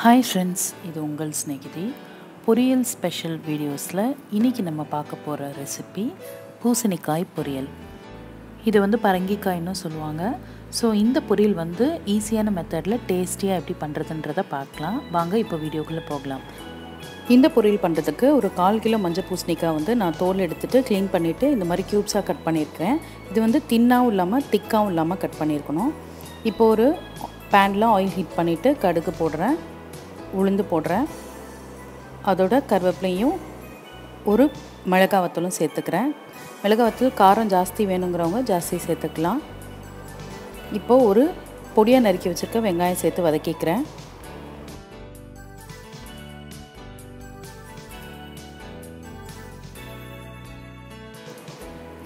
Hi friends, இது உங்கள் ஸ்நேகிதி பொரியல் ஸ்பெஷல் வீடியோஸில் இன்றைக்கி நம்ம பார்க்க போகிற ரெசிபி பூசணிக்காய் பொரியல். இது வந்து பரங்கிக்காய்னு சொல்லுவாங்க. ஸோ இந்த பொரியல் வந்து ஈஸியான மெத்தடில் டேஸ்டியாக எப்படி பண்ணுறதுன்றதை பார்க்கலாம். வாங்க இப்போ வீடியோக்குள்ளே போகலாம். இந்த பொரியல் பண்ணுறதுக்கு ஒரு 1/4 கிலோ மஞ்சள் பூசணிக்காய் வந்து நான் தோல் எடுத்துகிட்டு க்ளீன் பண்ணிவிட்டு இந்த மாதிரி க்யூப்ஸாக கட் பண்ணியிருக்கேன். இது வந்து தின்னாகவும் இல்லாமல் திக்காகவும் இல்லாமல் கட் பண்ணியிருக்கணும். இப்போ ஒரு பேனில் ஆயில் ஹீட் பண்ணிவிட்டு கடுகு போடுறேன், உளுந்து போடுறேன், அதோட கருவேப்பிலையும் ஒரு மிளகாய் வத்தலும் சேர்த்துக்கிறேன். மிளகாய் வத்தல் காரம் ஜாஸ்தி வேணுங்கிறவங்க ஜாஸ்தி சேர்த்துக்கலாம். இப்போது ஒரு பொடியாக நறுக்கி வச்சுருக்க வெங்காயம் சேர்த்து வதக்கிக்கிறேன்.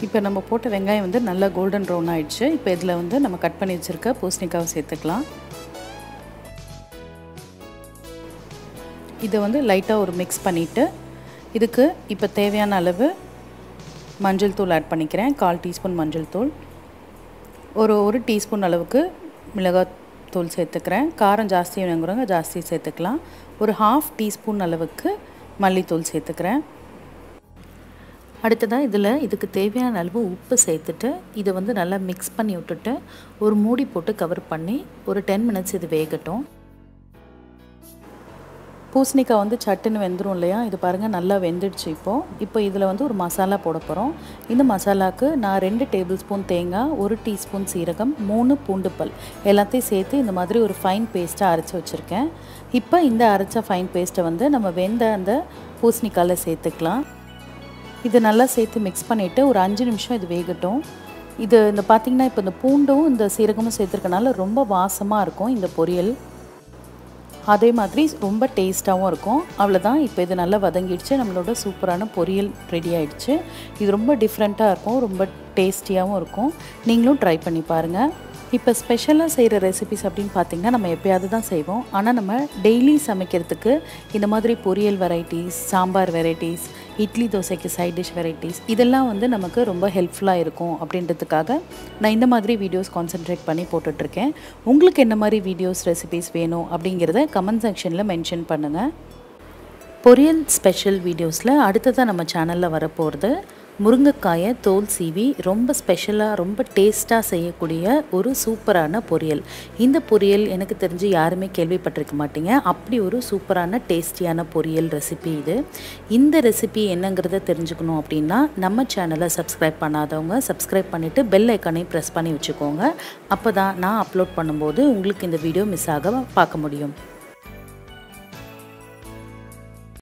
இப்போ நம்ம போட்ட வெங்காயம் வந்து நல்லா கோல்டன் ப்ரௌன் ஆகிடுச்சு. இப்போ இதில் வந்து நம்ம கட் பண்ணி வச்சுருக்க பூசணிக்காவை சேர்த்துக்கலாம். இதை வந்து லைட்டாக ஒரு மிக்ஸ் பண்ணிவிட்டு இதுக்கு இப்போ தேவையான அளவு மஞ்சள் தூள் ஆட் பண்ணிக்கிறேன். 1/4 டீஸ்பூன் மஞ்சள் தூள், ஒரு டீஸ்பூன் அளவுக்கு மிளகாய் தூள் சேர்த்துக்கிறேன். காரம் ஜாஸ்தி வேணுங்கிறவங்க ஜாஸ்தி சேர்த்துக்கலாம். ஒரு 1/2 டீஸ்பூன் அளவுக்கு மல்லித்தூள் சேர்த்துக்கிறேன். அடுத்ததாக இதுக்கு தேவையான அளவு உப்பு சேர்த்துட்டு இதை வந்து நல்லா மிக்ஸ் பண்ணி விட்டுட்டு ஒரு மூடி போட்டு கவர் பண்ணி ஒரு 10 மினிட்ஸ் இது வேகட்டும். பூசணிக்காய் வந்து சட்டுன்னு வெந்துடும் இல்லையா? இது பாருங்கள் நல்லா வெந்துடுச்சு. இப்போ இதில் வந்து ஒரு மசாலா போட போகிறோம். இந்த மசாலாவுக்கு நான் 2 டேபிள் ஸ்பூன் தேங்காய், 1 டீஸ்பூன் சீரகம், 3 பூண்டு பல் எல்லாத்தையும் சேர்த்து இந்த மாதிரி ஒரு ஃபைன் பேஸ்ட்டாக அரைச்சி வச்சுருக்கேன். இப்போ இந்த அரைச்ச ஃபைன் பேஸ்ட்டை வந்து நம்ம வெந்த அந்த பூசணிக்காயில் சேர்த்துக்கலாம். இதை நல்லா சேர்த்து மிக்ஸ் பண்ணிவிட்டு ஒரு 5 நிமிஷம் இது வேகட்டும். இந்த பார்த்திங்கன்னா இப்போ இந்த பூண்டும் இந்த சீரகமும் சேர்த்துருக்கனால ரொம்ப வாசமாக இருக்கும் இந்த பொரியல். அதே மாதிரி ரொம்ப டேஸ்ட்டாகவும் இருக்கும். அவ்வளோதான், இப்போ இது நல்லா வதங்கிடுச்சு. நம்மளோட சூப்பரான பொரியல் ரெடி ஆகிடுச்சு. இது ரொம்ப டிஃப்ரெண்ட்டாக இருக்கும், ரொம்ப டேஸ்டியாகவும் இருக்கும். நீங்களும் ட்ரை பண்ணி பாருங்கள். இப்போ ஸ்பெஷலாக செய்கிற ரெசிபிஸ் அப்படின்னு பார்த்திங்கன்னா நம்ம எப்போயாவது தான் செய்வோம். ஆனால் நம்ம டெய்லி சமைக்கிறதுக்கு இந்த மாதிரி பொரியல் வெரைட்டிஸ், சாம்பார் வெரைட்டிஸ், இட்லி தோசைக்கு சைட் டிஷ் வெரைட்டிஸ் இதெல்லாம் வந்து நமக்கு ரொம்ப ஹெல்ப்ஃபுல்லாக இருக்கும் அப்படின்றதுக்காக நான் இந்த மாதிரி வீடியோஸ் கான்சென்ட்ரேட் பண்ணி போட்டுட்ருக்கேன். உங்களுக்கு என்ன மாதிரி வீடியோஸ் ரெசிபிஸ் வேணும் அப்படிங்கிறத கமெண்ட் செக்ஷனில் மென்ஷன் பண்ணுங்கள். பொரியல் ஸ்பெஷல் வீடியோஸில் அடுத்ததாக நம்ம சேனலில் வரப்போகிறது முருங்கைக்காயை தோல் சீவி ரொம்ப ஸ்பெஷலாக ரொம்ப டேஸ்ட்டாக செய்யக்கூடிய ஒரு சூப்பரான பொரியல். இந்த பொரியல் எனக்கு தெரிஞ்சு யாருமே கேள்விப்பட்டிருக்க மாட்டீங்க. அப்படி ஒரு சூப்பரான டேஸ்டியான பொரியல் ரெசிபி இது. இந்த ரெசிபி என்னங்கிறத தெரிஞ்சுக்கணும் அப்படின்னா நம்ம சேனலை சப்ஸ்கிரைப் பண்ணாதவங்க சப்ஸ்கிரைப் பண்ணிவிட்டு பெல் ஐக்கானையும் ப்ரெஸ் பண்ணி வச்சுக்கோங்க. அப்போ தான் நான் அப்லோட் பண்ணும்போது உங்களுக்கு இந்த வீடியோ மிஸ் ஆக பார்க்க முடியும்.